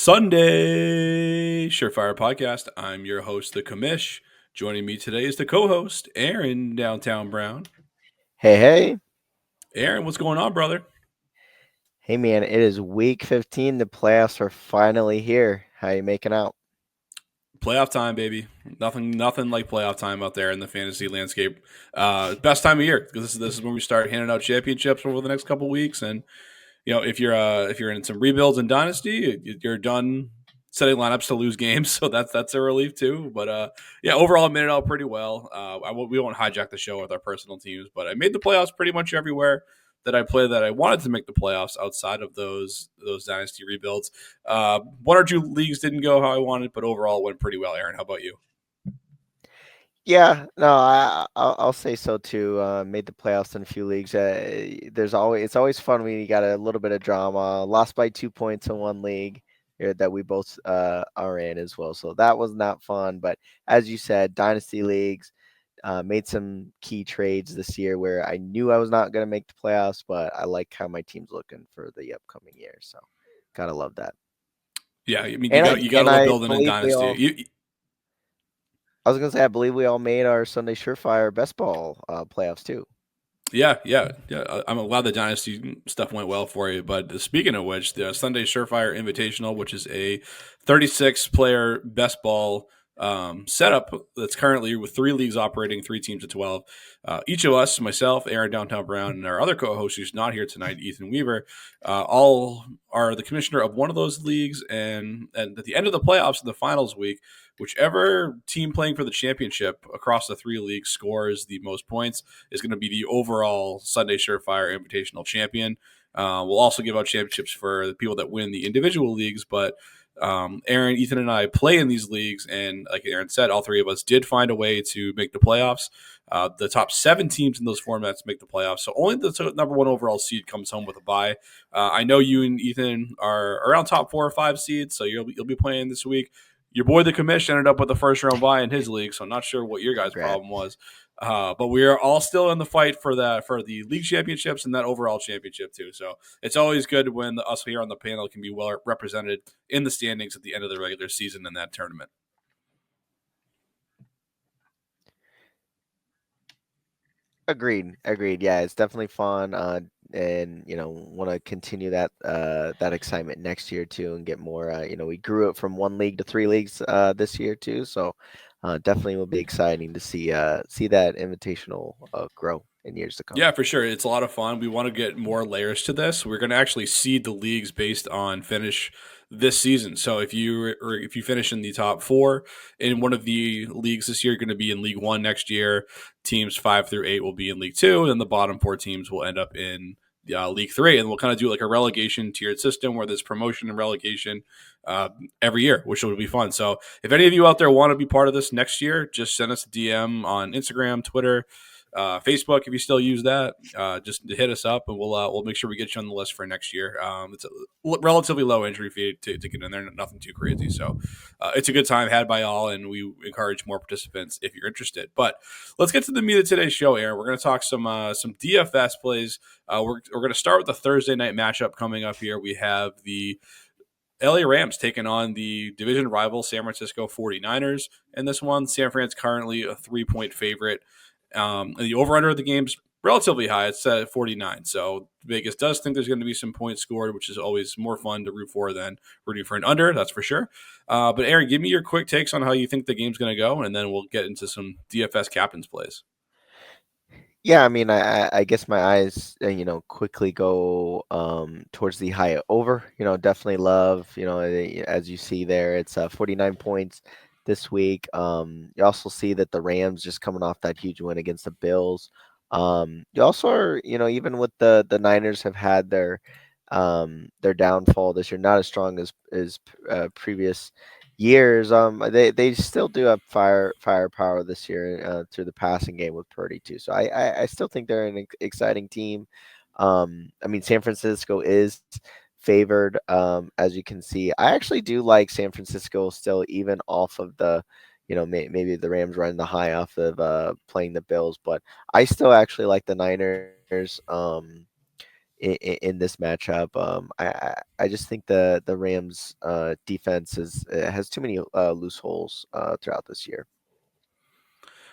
Sunday Surefire Podcast. I'm your host, the Commish. Joining me today is the co-host, Aaron Downtown Brown. Hey, hey. Aaron, what's going on, brother? Hey, man, it is week 15. The playoffs are finally here. How you making out? Playoff time, baby. Nothing like playoff time out there in the fantasy landscape. Best time of year because this is when we start handing out championships over the next couple weeks. And if you're in some rebuilds and dynasty, you're done setting lineups to lose games, so that's a relief too. But yeah, overall, I made it out pretty well. We won't hijack the show with our personal teams, but I made the playoffs pretty much everywhere that I played that I wanted to make the playoffs outside of those dynasty rebuilds. One or two leagues didn't go how I wanted, but overall it went pretty well. Aaron, how about you? Yeah, no, I'll say so too. Made the playoffs in a few leagues. It's always fun when you got a little bit of drama. Lost by 2 points in one league that we both are in as well. So that was not fun. But as you said, dynasty leagues made some key trades this year where I knew I was not going to make the playoffs, but I like how my team's looking for the upcoming year. So gotta love that. Yeah, I mean And I you got to and love I building in believe we dynasty. all. I was gonna say I believe we all made our Sunday Surefire best ball playoffs too. Yeah. I'm glad the dynasty stuff went well for you. But speaking of which, the Sunday Surefire Invitational, which is a 36 player best ball setup that's currently with three leagues operating, three teams of 12. Each of us, myself, Aaron Downtown Brown, and our other co-host who's not here tonight, Ethan Weaver, all are the commissioner of one of those leagues. And at the end of the playoffs in the finals week, whichever team playing for the championship across the three leagues scores the most points is going to be the overall Sunday Surefire Invitational champion. We'll also give out championships for the people that win the individual leagues, but Aaron, Ethan, and I play in these leagues, and like Aaron said, all three of us did find a way to make the playoffs. The top 7 teams in those formats make the playoffs, so only the number one overall seed comes home with a bye. I know you and Ethan are around top 4 or 5 seeds, so you'll be playing this week. Your boy, the commission, ended up with the first round bye in his league, so I'm not sure what your guys' Congrats. problem was. But we are all still in the fight for the league championships and that overall championship too. So it's always good when us here on the panel can be well represented in the standings at the end of the regular season in that tournament. Agreed. Yeah, it's definitely fun. And want to continue that excitement next year too, and get more. We grew it from one league to three leagues this year too, so definitely will be exciting to see that invitational grow in years to come. Yeah, for sure. It's a lot of fun. We want to get more layers to this. We're going to actually seed the leagues based on finish this season. So if you finish in the top 4 in one of the leagues this year, you're going to be in League 1 next year. Teams 5 through 8 will be in League 2, and then the bottom 4 teams will end up in League 3, and we'll kind of do like a relegation tiered system where there's promotion and relegation every year, which will be fun. So if any of you out there want to be part of this next year, just send us a DM on Instagram, Twitter, Facebook, if you still use that, just hit us up and we'll make sure we get you on the list for next year. It's a relatively low entry fee to get in there, nothing too crazy. So it's a good time had by all, and we encourage more participants if you're interested. But let's get to the meat of today's show, Aaron. We're going to talk some DFS plays. We're going to start with the Thursday night matchup coming up here. We have the LA Rams taking on the division rival San Francisco 49ers. In this one, San Fran's currently a 3-point favorite. And the over-under of the game's relatively high. It's at 49. So Vegas does think there's going to be some points scored, which is always more fun to root for than rooting for an under. That's for sure. But Aaron, give me your quick takes on how you think the game's going to go, and then we'll get into some DFS captains plays. Yeah, I mean, I guess my eyes, quickly go towards the high over. Definitely love, as you see there, it's 49 points this week. You also see that the Rams just coming off that huge win against the Bills. You also are, even with the Niners have had their downfall this year, not as strong as previous years. They still do have firepower this year through the passing game with Purdy too. So I still think they're an exciting team. I mean, San Francisco is favored, as you can see. I actually do like San Francisco still, even off of maybe the Rams running the high off of playing the Bills, but I still actually like the Niners. in this matchup. I just think the Rams defense has too many loose holes throughout this year.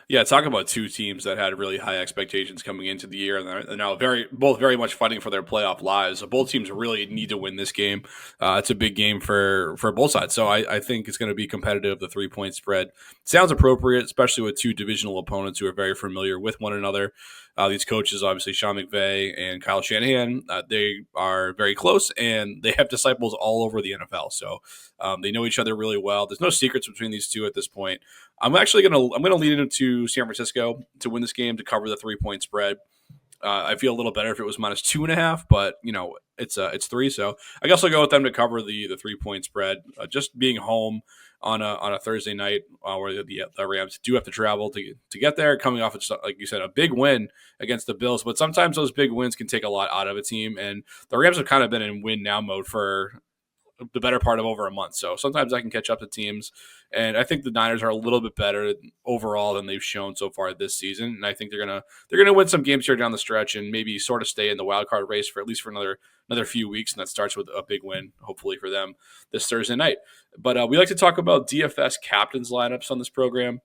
Yeah, talk about two teams that had really high expectations coming into the year, and they're now both very much fighting for their playoff lives. So both teams really need to win this game. It's a big game for both sides. So I think it's going to be competitive. The 3 point spread sounds appropriate, especially with two divisional opponents who are very familiar with one another. These coaches, obviously Sean McVay and Kyle Shanahan, they are very close, and they have disciples all over the NFL. So they know each other really well. There's no secrets between these two at this point. I'm gonna lead into San Francisco to win this game to cover the 3 point spread. I feel a little better if it was -2.5, but it's three, so I guess I'll go with them to cover the 3 point spread. Just being home on a Thursday night where the Rams do have to travel to get there, coming off of, like you said, a big win against the Bills. But sometimes those big wins can take a lot out of a team, and the Rams have kind of been in win now mode for the better part of over a month. So sometimes I can catch up to teams, and I think the Niners are a little bit better overall than they've shown so far this season. And I think they're gonna win some games here down the stretch and maybe sort of stay in the wild card race for at least for another few weeks. And that starts with a big win, hopefully for them this Thursday night. But we like to talk about DFS captains lineups on this program.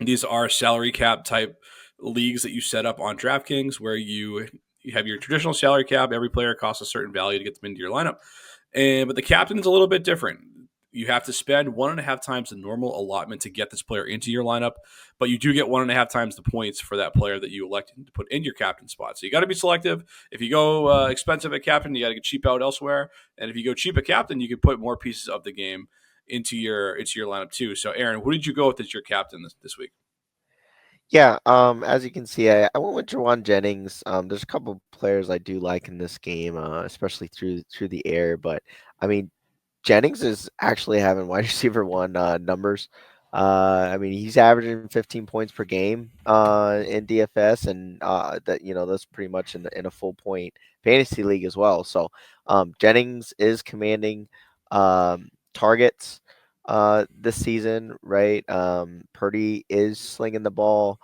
These are salary cap type leagues that you set up on DraftKings where you have your traditional salary cap. Every player costs a certain value to get them into your lineup. But the captain's a little bit different. You have to spend 1.5 times the normal allotment to get this player into your lineup, but you do get 1.5 times the points for that player that you elect to put in your captain spot. So you got to be selective. If you go expensive at captain, you got to get cheap out elsewhere. And if you go cheap at captain, you can put more pieces of the game into your lineup too. So Aaron, who did you go with as your captain this week? Yeah, as you can see, I went with Jawan Jennings. There's a couple players I do like in this game, especially through the air. But I mean, Jennings is actually having wide receiver one numbers. I mean, he's averaging 15 points per game in DFS, and that's pretty much in a full point fantasy league as well. So Jennings is commanding targets this season, right? Purdy is slinging the ball.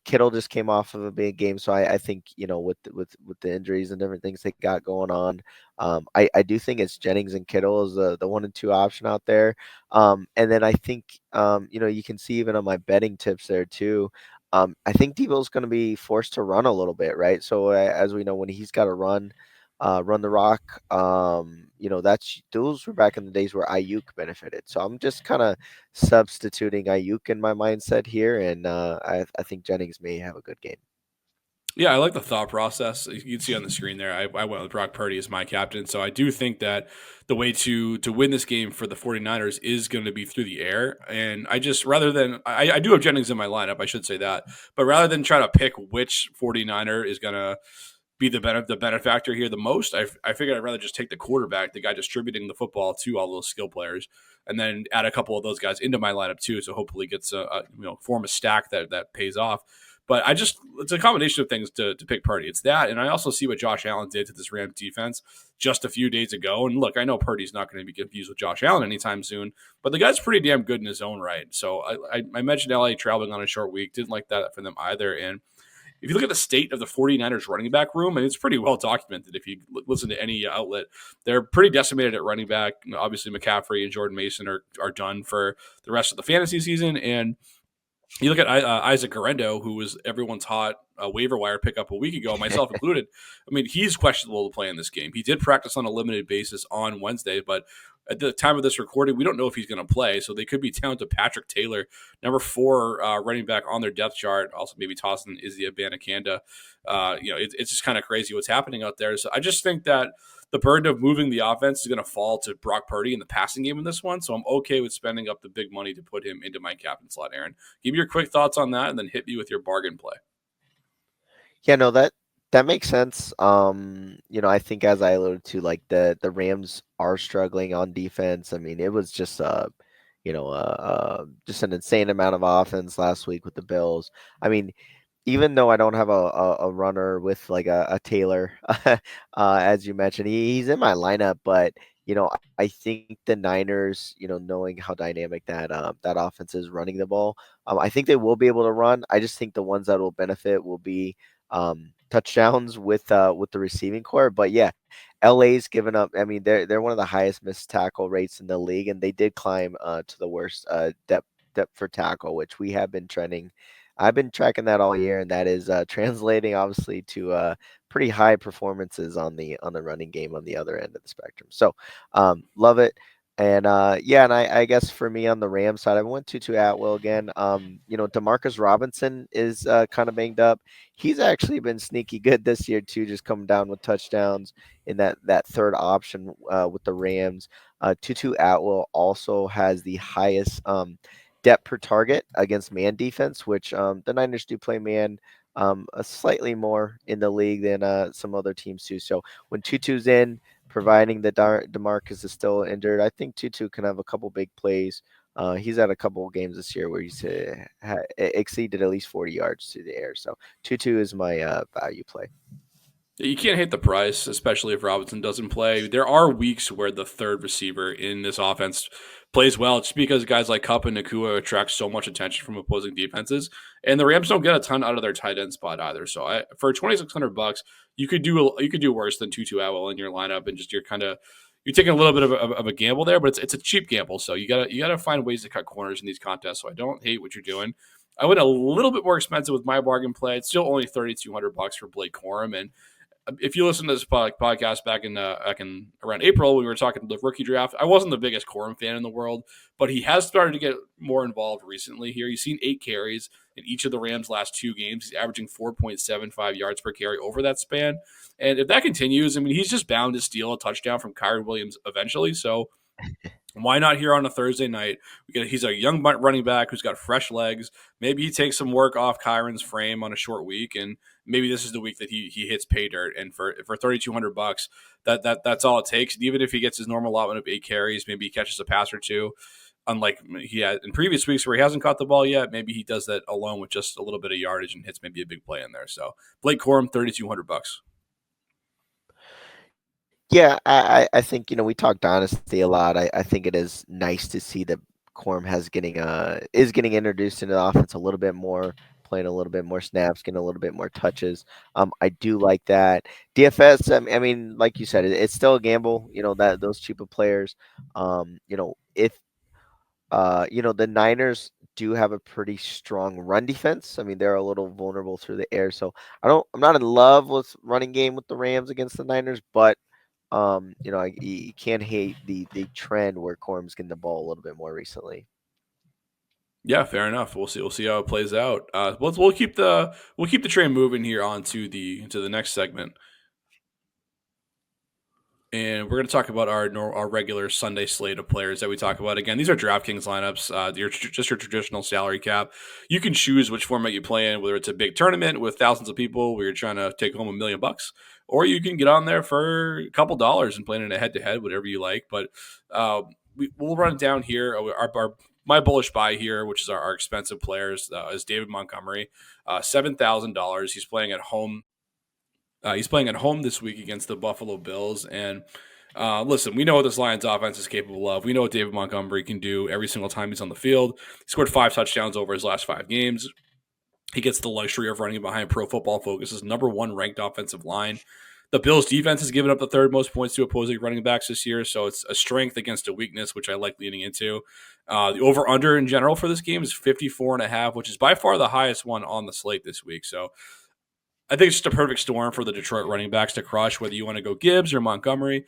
Kittle just came off of a big game, so I think with the injuries and different things they got going on, I do think it's Jennings and Kittle is the 1 and 2 option out there. And then I think you can see even on my betting tips there too. I think Debo's going to be forced to run a little bit, right? So as we know, when he's got to run the rock. That's those were back in the days where Ayuk benefited. So I'm just kind of substituting Ayuk in my mindset here, and I think Jennings may have a good game. Yeah, I like the thought process. You can see on the screen there. I went with Brock Purdy as my captain. So I do think that the way to win this game for the 49ers is going to be through the air. And I just, rather than, I do have Jennings in my lineup, I should say that. But rather than try to pick which 49er is going to be the benefactor here the most, I figured I'd rather just take the quarterback, the guy distributing the football to all those skill players, and then add a couple of those guys into my lineup too. So hopefully gets form a stack that pays off. But it's a combination of things to pick Purdy. It's that, and I also see what Josh Allen did to this Rams defense just a few days ago. And look, I know Purdy's not going to be confused with Josh Allen anytime soon, but the guy's pretty damn good in his own right. So I mentioned LA traveling on a short week. Didn't like that for them either. And if you look at the state of the 49ers running back room, and it's pretty well documented if you listen to any outlet, they're pretty decimated at running back. Obviously, McCaffrey and Jordan Mason are done for the rest of the fantasy season. And you look at Isaac Garendo, who was everyone's hot waiver wire pickup a week ago, myself included. I mean, he's questionable to play in this game. He did practice on a limited basis on Wednesday, but at the time of this recording, we don't know if he's going to play. So they could be down to Patrick Taylor, number 4 running back on their depth chart. Also, maybe tossing Izzy Abanikanda. It's just kind of crazy what's happening out there. So I just think that the burden of moving the offense is going to fall to Brock Purdy in the passing game in this one. So I'm okay with spending up the big money to put him into my captain slot, Aaron. Give me your quick thoughts on that and then hit me with your bargain play. Yeah, no, that makes sense. I think as I alluded to, like the Rams are struggling on defense. I mean, it was just just an insane amount of offense last week with the Bills. I mean, even though I don't have a runner with like a Taylor, as you mentioned, he's in my lineup, but I think the Niners, knowing how dynamic that offense is running the ball, I think they will be able to run. I just think the ones that will benefit will be touchdowns with the receiving core. But yeah, LA's given up. I mean, they're one of the highest missed tackle rates in the league, and they did climb to the worst depth for tackle, which we have been trending. I've been tracking that all year, and that is translating obviously to pretty high performances on the running game on the other end of the spectrum. So love it. And yeah, and I guess for me on the Rams side, I went Tutu Atwell again. Demarcus Robinson is kind of banged up. He's actually been sneaky good this year too, just coming down with touchdowns in that third option with the Rams. Tutu Atwell also has the highest depth per target against man defense, which the Niners do play man slightly more in the league than some other teams too. So when Tutu's in, providing that Demarcus is still injured, I think Tutu can have a couple big plays. He's had a couple of games this year where he's exceeded at least 40 yards through the air. So Tutu is my value play. You can't hate the price, especially if Robinson doesn't play. There are weeks where the third receiver in this offense plays well, just because guys like Kupp and Nakua attract so much attention from opposing defenses, and the Rams don't get a ton out of their tight end spot either. So for $2,600, you could do worse than Tutu Atwell in your lineup, and just you're taking a little bit of a gamble there, but it's a cheap gamble. So you gotta find ways to cut corners in these contests. So I don't hate what you're doing. I went a little bit more expensive with my bargain play. It's still only $3,200 for Blake Corum, and if you listen to this podcast back in around April, we were talking the rookie draft. I wasn't the biggest Corum fan in the world, but he has started to get more involved recently here. He's seen 8 carries in each of the Rams' last 2 games. He's averaging 4.75 yards per carry over that span. And if that continues, I mean, he's just bound to steal a touchdown from Kyron Williams eventually. So why not here on a Thursday night? He's a young running back who's got fresh legs. Maybe he takes some work off Kyron's frame on a short week, and maybe this is the week that he hits pay dirt. And for $3,200, that's all it takes. And even if he gets his normal allotment of 8 carries, maybe he catches a pass or two. Unlike he had in previous weeks where he hasn't caught the ball yet, maybe he does that alone with just a little bit of yardage and hits maybe a big play in there. So Blake Corum, $3,200. Yeah, I think we talk dynasty a lot. I think it is nice to see that Corum is getting introduced into the offense a little bit more, playing a little bit more snaps, getting a little bit more touches. I do like that. DFS, I mean, like you said, it's still a gamble. That those cheaper players. If the Niners do have a pretty strong run defense. I mean, they're a little vulnerable through the air, so I'm not in love with running game with the Rams against the Niners, but you can't hate the trend where Corum's getting the ball a little bit more recently. Yeah, fair enough. We'll see. We'll see how it plays out. We'll keep the train moving here on to the next segment, and we're going to talk about our regular Sunday slate of players that we talk about. Again, these are DraftKings lineups. Just your traditional salary cap. You can choose which format you play in, whether it's a big tournament with thousands of people where you're trying to take home $1 million, or you can get on there for a couple dollars and play in a head to head, whatever you like. But we'll run it down here. My bullish buy here, which is our expensive players, is David Montgomery, $7,000. He's playing at home this week against the Buffalo Bills. And listen, we know what this Lions offense is capable of. We know what David Montgomery can do every single time he's on the field. He scored 5 touchdowns over his last 5 games. He gets the luxury of running behind Pro Football Focus's number 1 ranked offensive line. The Bills' defense has given up the 3rd most points to opposing running backs this year, so it's a strength against a weakness, which I like leaning into. The over-under in general for this game is 54.5, which is by far the highest one on the slate this week. So I think it's just a perfect storm for the Detroit running backs to crush, whether you want to go Gibbs or Montgomery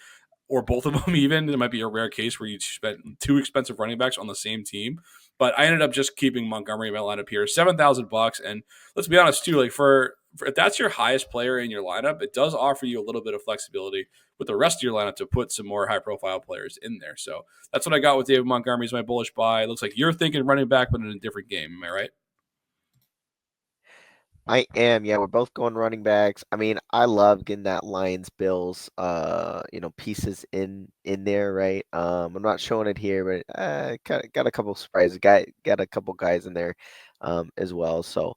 or both of them even. It might be a rare case where you spent 2 expensive running backs on the same team. But I ended up just keeping Montgomery in my lineup here, $7,000. And let's be honest too, like for if that's your highest player in your lineup, it does offer you a little bit of flexibility with the rest of your lineup to put some more high profile players in there. So that's what I got with David Montgomery as my bullish buy. It looks like you're thinking running back, but in a different game. Am I right? I am, yeah, we're both going running backs. I mean, I love getting that Lions Bills pieces in there, right? I'm not showing it here, but got a couple surprises. Got a couple guys in there as well. So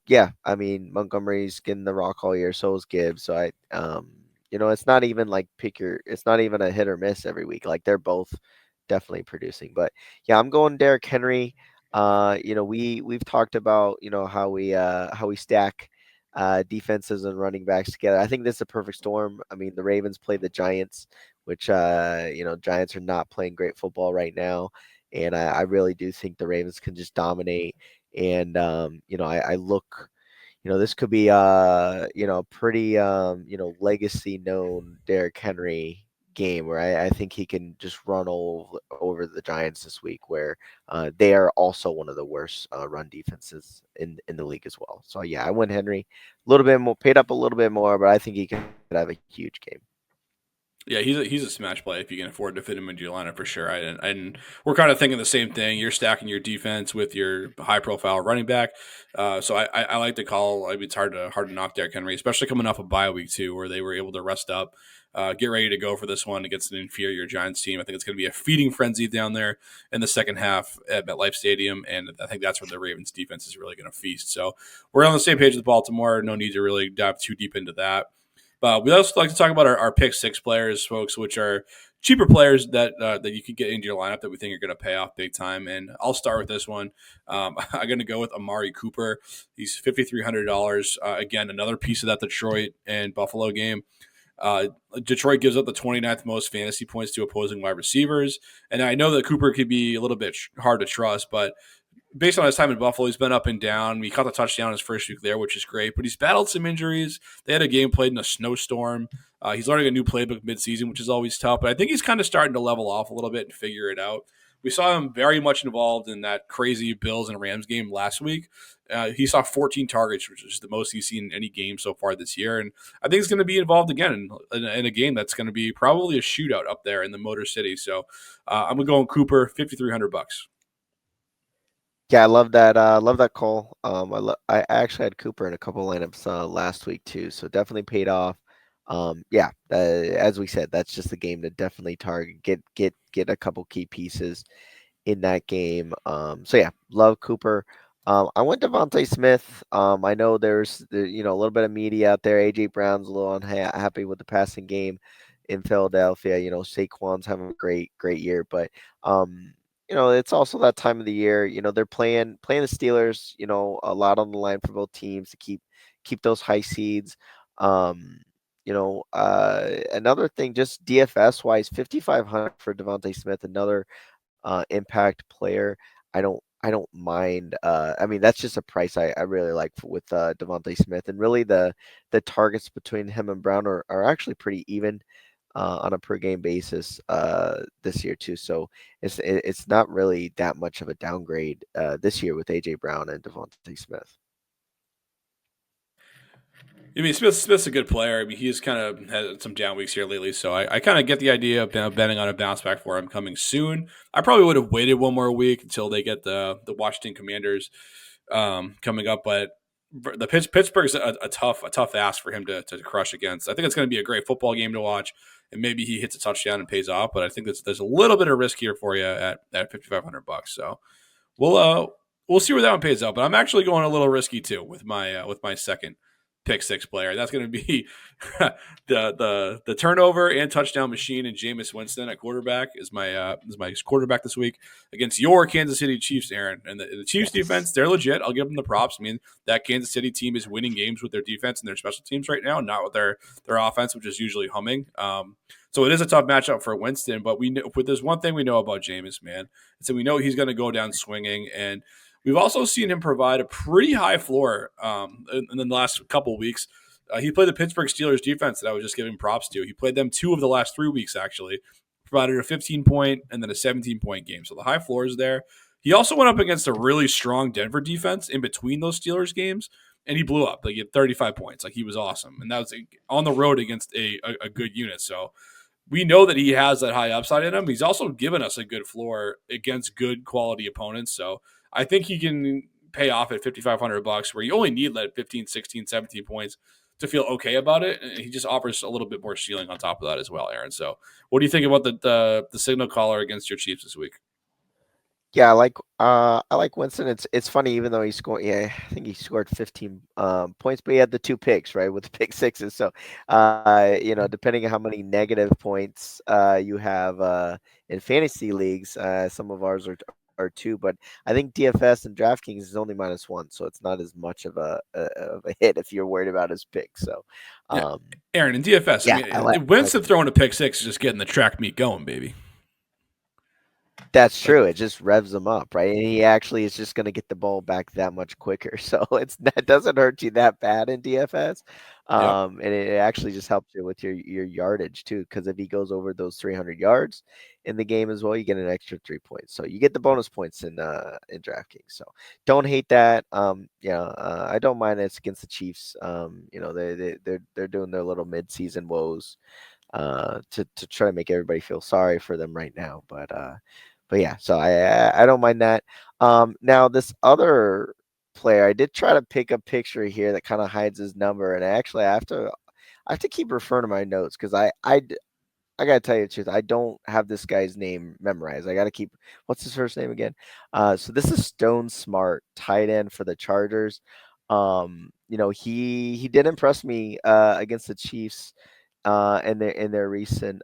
yeah, I mean, Montgomery's getting the rock all year, so is Gibbs. So it's not even like it's not even a hit or miss every week. Like they're both definitely producing. But yeah, I'm going Derrick Henry. We've talked about how we stack defenses and running backs together. I think this is a perfect storm. I mean, the Ravens play the Giants, which Giants are not playing great football right now, and I really do think the Ravens can just dominate. And I look. This could be pretty legacy known Derrick Henry game where I think he can just run all over the Giants this week, where they are also one of the worst run defenses in the league as well. So yeah, I went Henry a little bit more, paid up a little bit more, but I think he could have a huge game. Yeah, he's a smash play if you can afford to fit him into your lineup for sure. And we're kind of thinking the same thing. You're stacking your defense with your high profile running back. So I like to call. I mean, it's hard to knock Derrick Henry, especially coming off a bye week too, where they were able to rest up, get ready to go for this one against an inferior Giants team. I think it's going to be a feeding frenzy down there in the second half at MetLife Stadium, and I think that's where the Ravens defense is really going to feast. So we're on the same page with Baltimore. No need to really dive too deep into that. But we also like to talk about our pick six players, folks, which are cheaper players that you could get into your lineup that we think are going to pay off big time. And I'll start with this one. I'm going to go with Amari Cooper. He's $5,300. Again, another piece of that Detroit and Buffalo game. Uh, Detroit gives up the 29th most fantasy points to opposing wide receivers. And I know that Cooper could be a little bit hard to trust, but based on his time in Buffalo, he's been up and down. He caught the touchdown his first week there, which is great. But he's battled some injuries. They had a game played in a snowstorm. He's learning a new playbook midseason, which is always tough. But I think he's kind of starting to level off a little bit and figure it out. We saw him very much involved in that crazy Bills and Rams game last week. He saw 14 targets, which is the most he's seen in any game so far this year. And I think he's going to be involved again in a game that's going to be probably a shootout up there in the Motor City. So I'm going to go on Cooper, $5,300. Yeah, I love that. Love that call. I actually had Cooper in a couple lineups last week too, so definitely paid off. Yeah, as we said, that's just a game to definitely target. Get a couple key pieces in that game. So yeah, love Cooper. I went Devontae Smith. I know a little bit of media out there. AJ Brown's a little unhappy with the passing game in Philadelphia. Saquon's having a great year, but it's also that time of the year. They're playing the Steelers. A lot on the line for both teams to keep those high seeds. Another thing, just DFS wise, 5,500 for Devontae Smith. Another impact player. I don't mind. I mean, that's just a price I really like with Devontae Smith, and really the targets between him and Brown are actually pretty even on a per game basis this year too. So it's not really that much of a downgrade this year with AJ Brown and Devontae Smith. I mean, Smith's a good player. I mean, he's kind of had some down weeks here lately, so I kind of get the idea of betting on a bounce back for him coming soon. I probably would have waited one more week until they get the Washington Commanders coming up, but Pittsburgh's a tough ask for him to crush against. I think it's going to be a great football game to watch, and maybe he hits a touchdown and pays off. But I think there's a little bit of risk here for you at $5,500. So we'll see where that one pays out. But I'm actually going a little risky too with my second pick six player. That's going to be the turnover and touchdown machine, and Jameis Winston at quarterback is my quarterback this week against your Kansas City Chiefs, Aaron. And the Chiefs defense, they're legit. I'll give them the props. I mean, that Kansas City team is winning games with their defense and their special teams right now, not with their offense, which is usually humming. So it is a tough matchup for Winston, but there's one thing we know about Jameis, man. So we know he's going to go down swinging, and we've also seen him provide a pretty high floor in the last couple of weeks. He played the Pittsburgh Steelers defense that I was just giving props to. He played them 2 of the last 3 weeks, actually. Provided a 15-point and then a 17-point game. So the high floor is there. He also went up against a really strong Denver defense in between those Steelers games, and he blew up. Like, he had 35 points. Like, he was awesome. And that was on the road against a good unit. So we know that he has that high upside in him. He's also given us a good floor against good quality opponents. So I think he can pay off at $5,500 where you only need like 15, 16, 17 points to feel okay about it. And he just offers a little bit more ceiling on top of that as well, Aaron. So what do you think about the signal caller against your Chiefs this week? Yeah, I like Winston. It's funny, even though he scored, yeah, I think he scored 15 points, but he had the 2 picks, right, with the pick sixes. So depending on how many negative points you have in fantasy leagues, some of ours are or two, but I think DFS and DraftKings is only -1, so it's not as much of a hit if you're worried about his pick. So, Yeah, um, Aaron in DFS. I yeah, mean, I like Winston him. throwing a pick six is just getting the track meet going, baby. That's Like, true. It just revs him up, right? And he actually is just going to get the ball back that much quicker. So it doesn't hurt you that bad in DFS. yep. And it actually just helps you with your yardage too. Because if he goes over those 300 yards in the game as well, you get an extra 3 points. So you get the bonus points in DraftKings. So don't hate that. I don't mind it's against the Chiefs. They're doing their little midseason woes to try to make everybody feel sorry for them right now. But yeah, so I don't mind that. Now this other player, I did try to pick a picture here that kind of hides his number, and actually I have to keep referring to my notes because I gotta tell you the truth. I don't have this guy's name memorized. I gotta keep. What's his first name again? So this is Stone Smart, tight end for the Chargers. He did impress me against the Chiefs in their recent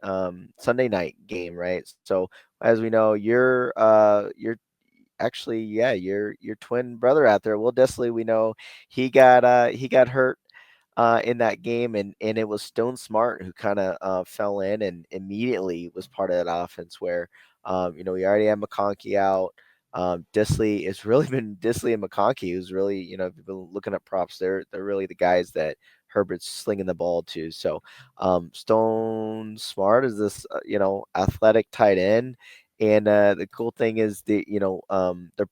Sunday night game, right? So as we know, you're actually, yeah, your twin brother out there, Will Dissly. We know he got hurt in that game, and it was Stone Smart who kind of fell in and immediately was part of that offense where we already had McConkey out. Disley, it's really been Disley and McConkey who's really, if you've been looking at props, they're really the guys that Herbert's slinging the ball to. So Stone Smart is this athletic tight end, and the cool thing is they're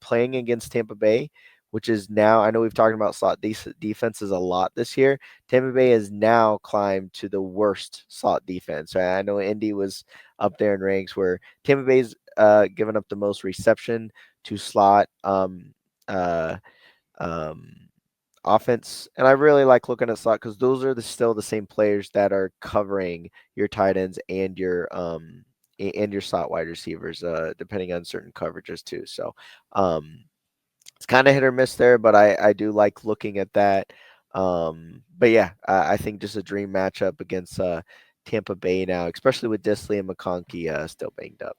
playing against Tampa Bay, which is now, I know we've talked about slot defenses a lot this year. Tampa Bay has now climbed to the worst slot defense. Right? I know Indy was up there in ranks where Tampa Bay's given up the most reception to slot uh, um, offense, and I really like looking at slot because those are still the same players that are covering your tight ends and your slot wide receivers, depending on certain coverages too. So. It's kind of hit or miss there, but I do like looking at that. But yeah, I think just a dream matchup against Tampa Bay now, especially with Disley and McConkey still banged up.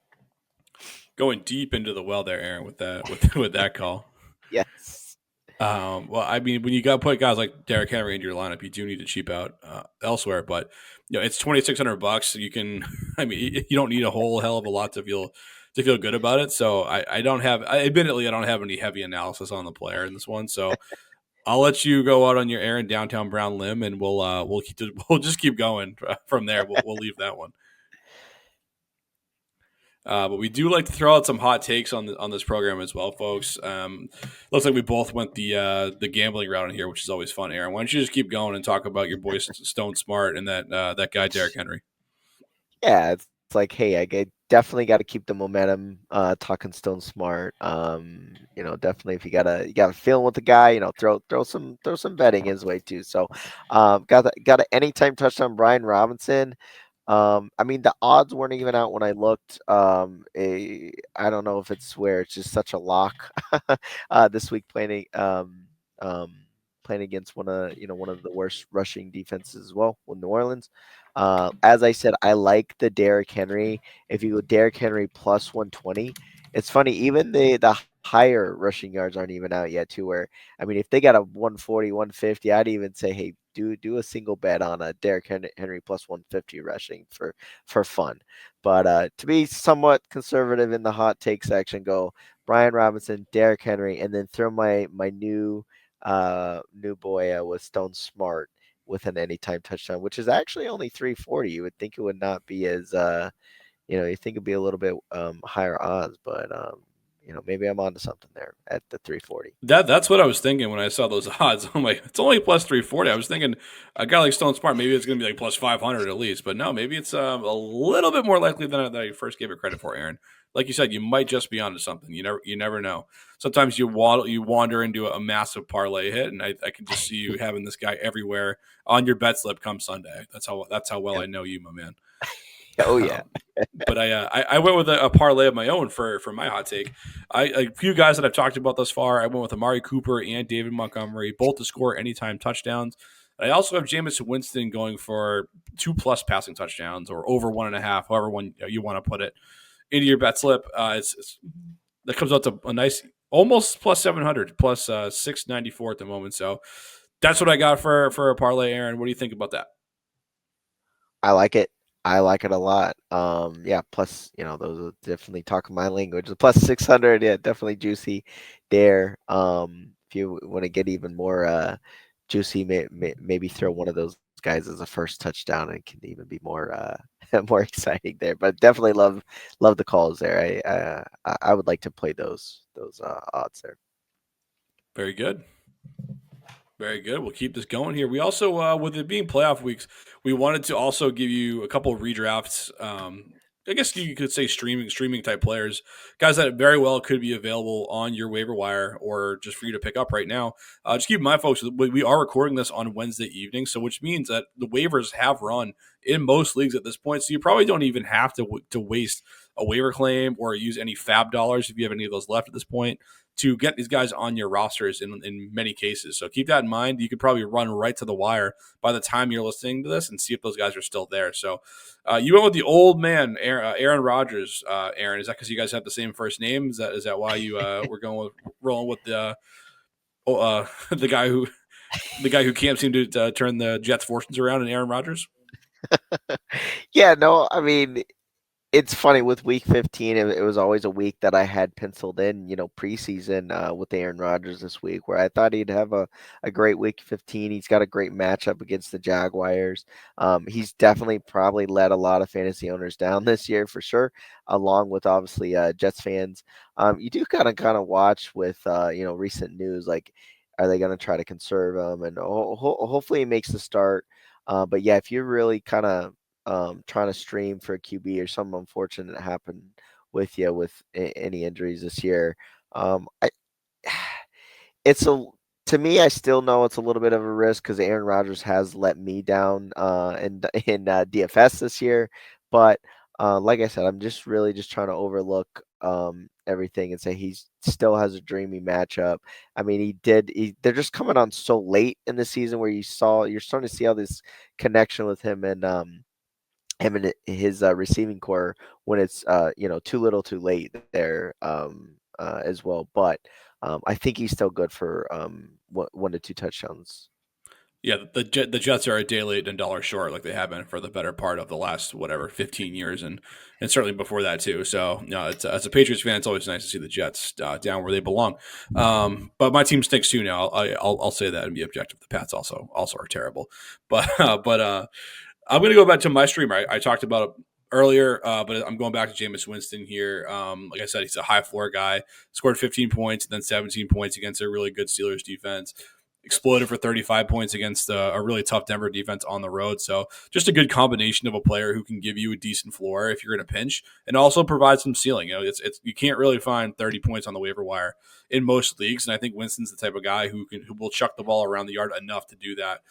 Going deep into the well there, Aaron, with that with that call. Yes. Well, I mean, when you got to put guys like Derrick Henry into your lineup, you do need to cheap out elsewhere. But it's $2,600. So you can, I mean, you don't need a whole hell of a lot to feel good about it. So I don't have, admittedly, I don't have any heavy analysis on the player in this one. So I'll let you go out on your Aaron downtown Brown limb, and we'll just keep going from there. We'll leave that one. But we do like to throw out some hot takes on this program as well, folks. Looks like we both went the gambling route in here, which is always fun. Aaron, why don't you just keep going and talk about your boy Stone Smart and that guy Derrick Henry? Yeah, it's like, hey, definitely got to keep the momentum. Talking Stone Smart. Definitely if you got a feeling with the guy, throw some betting his way too. So, got a anytime touchdown Brian Robinson. I mean, the odds weren't even out when I looked. I don't know if it's where it's just such a lock this week um, playing against one of the worst rushing defenses as well with New Orleans. As I said, I like the Derrick Henry. If you go Derrick Henry plus 120, it's funny. Even the higher rushing yards aren't even out yet. Too, where I mean, if they got a 140, 150, I'd even say, hey, do a single bet on a Derrick Henry plus 150 rushing for fun. But to be somewhat conservative in the hot take section, go Brian Robinson, Derrick Henry, and then throw my new boy with Stone Smart with an anytime touchdown, which is actually only 340. You would think it would not be as you think it'd be a little bit higher odds, but maybe I'm onto something there at the 340. That's what I was thinking when I saw those odds. I'm like, it's only plus 340. I was thinking a guy like Stone Smart, maybe it's going to be like plus 500 at least. But no, maybe it's a little bit more likely than I first gave it credit for, Aaron. Like you said, you might just be onto something. You never know. Sometimes you wander into a massive parlay hit, and I can just see you having this guy everywhere on your bet slip come Sunday. That's how well Yeah. I know you, my man. Oh yeah. But I went with a parlay of my own for my hot take. A few guys that I've talked about thus far. I went with Amari Cooper and David Montgomery, both to score anytime touchdowns. I also have Jameis Winston going for 2+ passing touchdowns or over 1.5, however one you want to put it into your bet slip. It's That comes out to a nice almost plus 700, plus 694 at the moment. So that's what I got for a parlay, Aaron. What do you think about that? I like it. I like it a lot. Yeah, plus, those are definitely talking my language. The plus 600, yeah, definitely juicy there. If you want to get even more juicy, maybe throw one of those guys as a first touchdown and it can even be more more exciting there. But definitely love the calls there. I would like to play those odds there. Very good. Very good. We'll keep this going here. We also, with it being playoff weeks, we wanted to also give you a couple of redrafts. I guess you could say streaming type players, guys that very well could be available on your waiver wire or just for you to pick up right now. Just keep in mind, folks, we are recording this on Wednesday evening, so which means that the waivers have run in most leagues at this point. So you probably don't even have to waste a waiver claim or use any fab dollars if you have any of those left at this point to get these guys on your rosters in many cases. So keep that in mind. You could probably run right to the wire by the time you're listening to this and see if those guys are still there. So you went with the old man, Aaron Rodgers. Aaron, is that because you guys have the same first name? Is that why you were rolling with the the guy who can't seem to turn the Jets' fortunes around, and Aaron Rodgers? Yeah, no, I mean, it's funny with week 15, it was always a week that I had penciled in, preseason with Aaron Rodgers this week, where I thought he'd have a great week 15. He's got a great matchup against the Jaguars. He's definitely probably let a lot of fantasy owners down this year for sure, along with obviously Jets fans. You do kind of watch with recent news, like are they going to try to conserve him, and hopefully he makes the start. But yeah, if you're really kind of trying to stream for a QB or something unfortunate happened with you with any injuries this year. I it's a to me, I still know it's a little bit of a risk because Aaron Rodgers has let me down in DFS this year. But like I said, I'm just really just trying to overlook everything and say he still has a dreamy matchup. I mean, they're just coming on so late in the season where you're starting to see all this connection with him and his receiving core when it's too little too late there as well. But I think he's still good for 1 to 2 touchdowns. Yeah, the Jets are a day late and dollar short, like they have been for the better part of the last 15 years, and certainly before that too. So, no, as a Patriots fan, it's always nice to see the Jets down where they belong. But my team stinks too now. I'll say that and be objective. The Pats also are terrible, but I'm going to go back to my streamer. I talked about it earlier, but I'm going back to Jameis Winston here. Like I said, he's a high floor guy. Scored 15 points, then 17 points against a really good Steelers defense. Exploded for 35 points against a really tough Denver defense on the road. So just a good combination of a player who can give you a decent floor if you're in a pinch, and also provide some ceiling. It's you can't really find 30 points on the waiver wire in most leagues, and I think Winston's the type of guy who will chuck the ball around the yard enough to do that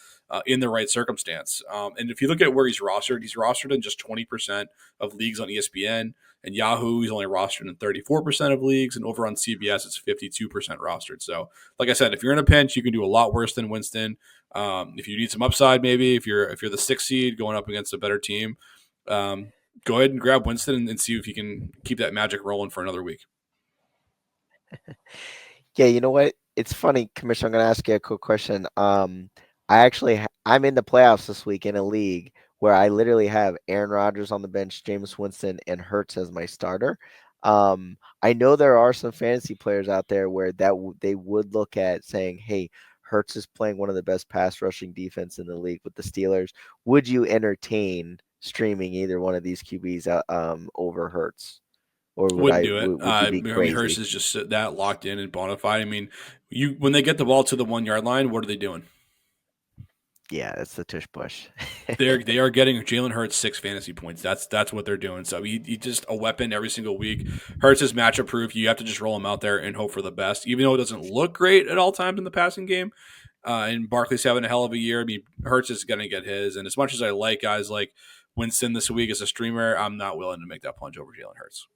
in the right circumstance. And if you look at where he's rostered in just 20% of leagues on ESPN and Yahoo. He's only rostered in 34% of leagues, and over on CBS, it's 52% rostered. So, like I said, if you're in a pinch, you can do a lot worse than Winston. If you need some upside, maybe if you're the 6th seed going up against a better team, go ahead and grab Winston and see if you can keep that magic rolling for another week. Yeah, you know what? It's funny, Commissioner. I'm going to ask you a quick question. I'm in the playoffs this week in a league where I literally have Aaron Rodgers on the bench, Jameis Winston, and Hurts as my starter. I know there are some fantasy players out there where they would look at saying, "Hey, Hurts is playing one of the best pass rushing defense in the league with the Steelers. Would you entertain streaming either one of these QBs over Hurts, or Wouldn't do it. would you be I mean, Hurst crazy?" is just that locked in and bona fide. I mean, you when they get the ball to the 1 yard line, what are they doing? Yeah, that's the tush push. They are getting Jalen Hurts 6 fantasy points. That's what they're doing. So he just a weapon every single week. Hurts is matchup proof. You have to just roll him out there and hope for the best. Even though it doesn't look great at all times in the passing game, and Barkley's having a hell of a year. I mean, Hurts is going to get his. And as much as I like guys like Winston this week as a streamer, I'm not willing to make that plunge over Jalen Hurts.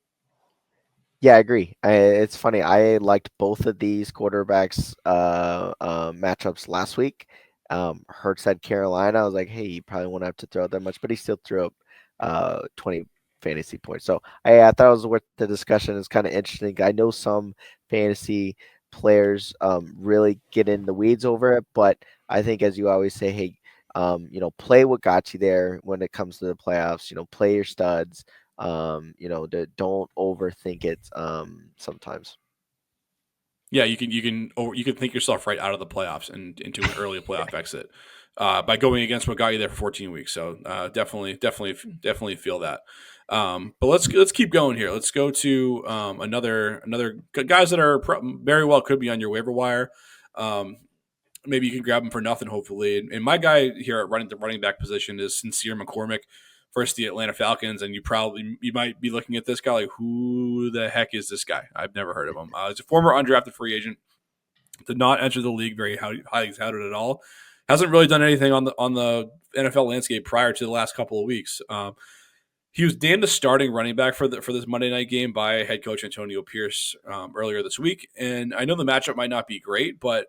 Yeah, I agree. It's funny. I liked both of these quarterbacks matchups last week. Hurts had Carolina. I was like, hey, you probably won't have to throw that much, but he still threw up 20 fantasy points. So I thought it was worth the discussion. It's kind of interesting. I know some fantasy players really get in the weeds over it, but I think as you always say, hey, play what got you there when it comes to the playoffs. Play your studs. Don't overthink it sometimes. Yeah, you can think yourself right out of the playoffs and into an early playoff exit by going against what got you there for 14 weeks. So definitely feel that. But let's keep going here. Let's go to another guys that are very well could be on your waiver wire. Um, Maybe you can grab him for nothing, hopefully. And my guy here at the running back position is Sincere McCormick versus the Atlanta Falcons. And you might be looking at this guy like, who the heck is this guy? I've never heard of him. He's a former undrafted free agent. Did not enter the league very highly touted at all. Hasn't really done anything on the NFL landscape prior to the last couple of weeks. He was named the starting running back for this Monday night game by head coach Antonio Pierce earlier this week. And I know the matchup might not be great, but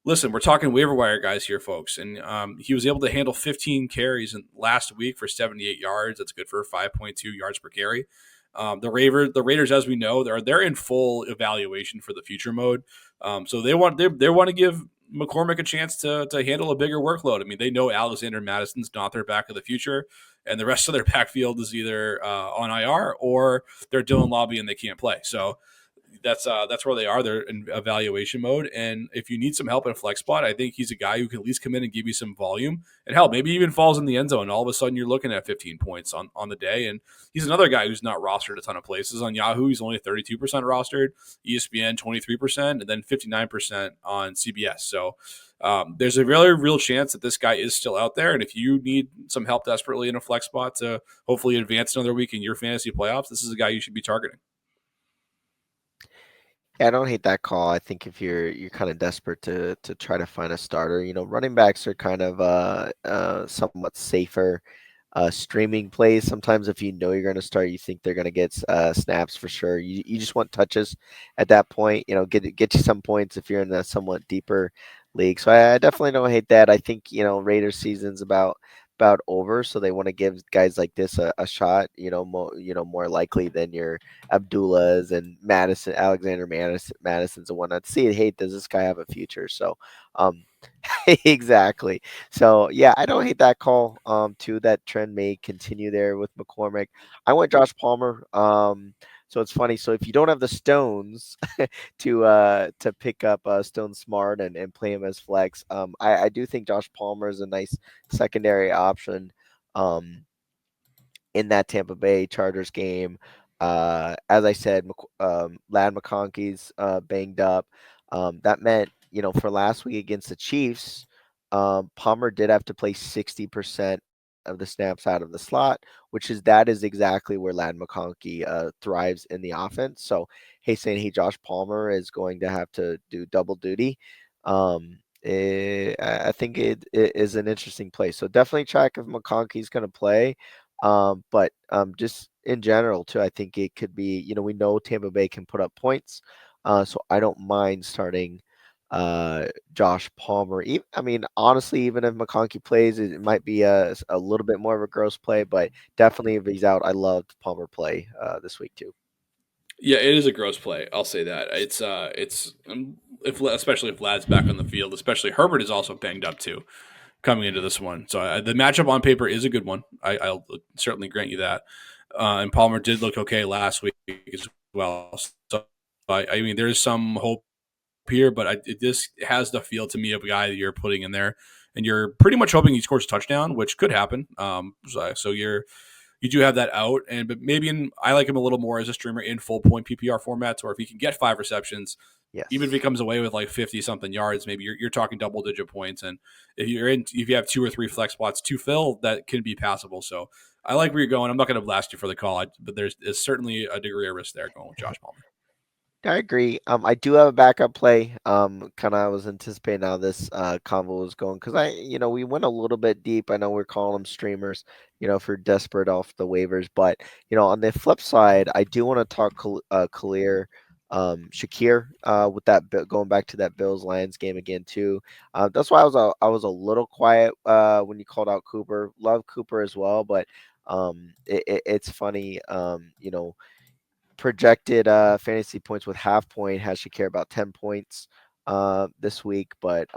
listen, we're talking waiver wire guys here, folks, and he was able to handle 15 carries last week for 78 yards. That's good for 5.2 yards per carry. The Raiders, as we know, they're in full evaluation for the future mode. So they want to give McCormick a chance to handle a bigger workload. I mean, they know Alexander Madison's not their back of the future, and the rest of their backfield is either on IR or they're Dylan Lobby and they can't play. So that's where they are. They're in evaluation mode, and if you need some help in a flex spot, I think he's a guy who can at least come in and give you some volume and help. Maybe even falls in the end zone. And all of a sudden, you're looking at 15 points on the day, and he's another guy who's not rostered a ton of places on Yahoo. He's only 32% rostered, ESPN 23%, and then 59% on CBS. So there's a really real chance that this guy is still out there, and if you need some help desperately in a flex spot to hopefully advance another week in your fantasy playoffs, this is a guy you should be targeting. Yeah, I don't hate that call. I think if you're kind of desperate to try to find a starter, running backs are kind of somewhat safer streaming plays. Sometimes if you know you're going to start, you think they're going to get snaps for sure. You just want touches at that point. Get you some points if you're in a somewhat deeper league. So I definitely don't hate that. I think Raiders season's about over, so they want to give guys like this a shot. More likely than your Abdullahs and Alexander Madison's the one that see it. Hey, does this guy have a future? So, um, exactly. So yeah, I don't hate that call. Too, that trend may continue there with McCormick. I went Josh Palmer. So it's funny. So if you don't have the stones to pick up Stone Smart and play him as flex, I do think Josh Palmer is a nice secondary option. Um, in that Tampa Bay Chargers game. As I said, Lad McConkey's banged up. That meant, for last week against the Chiefs, Palmer did have to play 60% of the snaps out of the slot, that is exactly where Lad McConkey thrives in the offense. So, hey, Josh Palmer is going to have to do double duty. I think it is an interesting play. So definitely track if McConkey's going to play. But just in general too, I think it could be, we know Tampa Bay can put up points. So I don't mind starting Josh Palmer. I mean, honestly, even if McConkey plays, it might be a little bit more of a gross play, but definitely if he's out, I loved Palmer play this week too. Yeah, it is a gross play. I'll say that. It's if especially if Lad's back on the field, especially Herbert is also banged up too coming into this one. So the matchup on paper is a good one. I'll certainly grant you that. And Palmer did look okay last week as well. So I mean, there's some hope here, but this has the feel to me of a guy that you're putting in there, and you're pretty much hoping he scores a touchdown, which could happen. So you do have that out, but I like him a little more as a streamer in full point PPR formats, or if he can get 5 receptions, even if he Yes. comes away with like 50 something yards, maybe you're talking double digit points. And if you have 2 or 3 flex spots to fill, that can be passable. So I like where you're going. I'm not going to blast you for the call, but there's certainly a degree of risk there going with Josh Palmer. I agree. I do have a backup play. Kind of I was anticipating how this convo was going because we went a little bit deep. I know we're calling them streamers, if you're desperate off the waivers, but on the flip side, I do want to talk Khalil, Shakir, with that going back to that Bills Lions game again too. That's why I was a little quiet when you called out Cooper. Love Cooper as well, but It's funny. Projected fantasy points with half point has Shakir about 10 points this week, but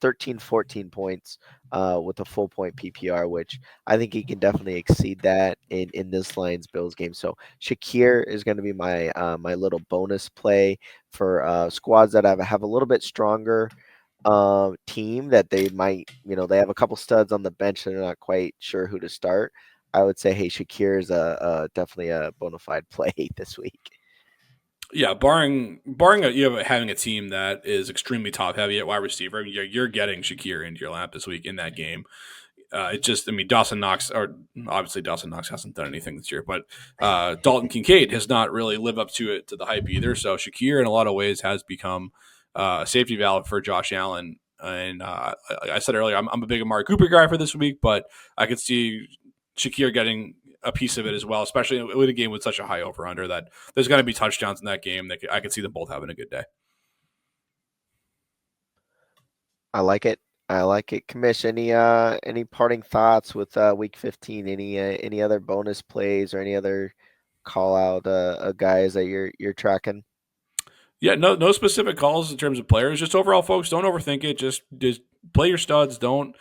13, 14 points with a full point PPR, which I think he can definitely exceed that in this Lions Bills game. So Shakir is going to be my little bonus play for squads that have a little bit stronger team that they might, they have a couple studs on the bench and they're not quite sure who to start. I would say, hey, Shakir is definitely a bona fide play this week. Yeah, barring having a team that is extremely top heavy at wide receiver, you're getting Shakir into your lap this week in that game. Dawson Knox, or obviously Dawson Knox hasn't done anything this year, but Dalton Kincaid has not really lived up to the hype either. So Shakir, in a lot of ways, has become a safety valve for Josh Allen. And I said earlier, I'm a big Amari Cooper guy for this week, but I could see Shakir getting a piece of it as well, especially with a game with such a high over under that there's going to be touchdowns in that game. That I could see them both having a good day. I like it. I like it. Commish, any parting thoughts with week 15? Any other bonus plays or any other call out guys that you're tracking? Yeah, no specific calls in terms of players. Just overall, folks, don't overthink it. Just play your studs. Don't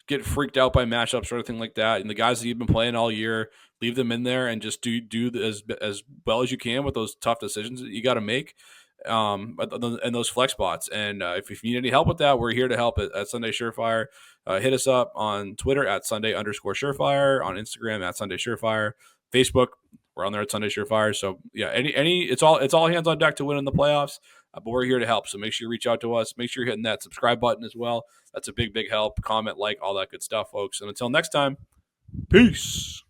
get freaked out by matchups or anything like that. And the guys that you've been playing all year, leave them in there and just do as well as you can with those tough decisions that you got to make. And those flex spots. And if you need any help with that, we're here to help at Sunday Surefire. Hit us up on Twitter at Sunday_Surefire, on Instagram at Sunday Surefire, Facebook. We're on there at Sunday Surefire. So yeah, it's all hands on deck to win in the playoffs. But we're here to help. So make sure you reach out to us. Make sure you're hitting that subscribe button as well. That's a big help. Comment, like, all that good stuff, folks. And until next time, peace.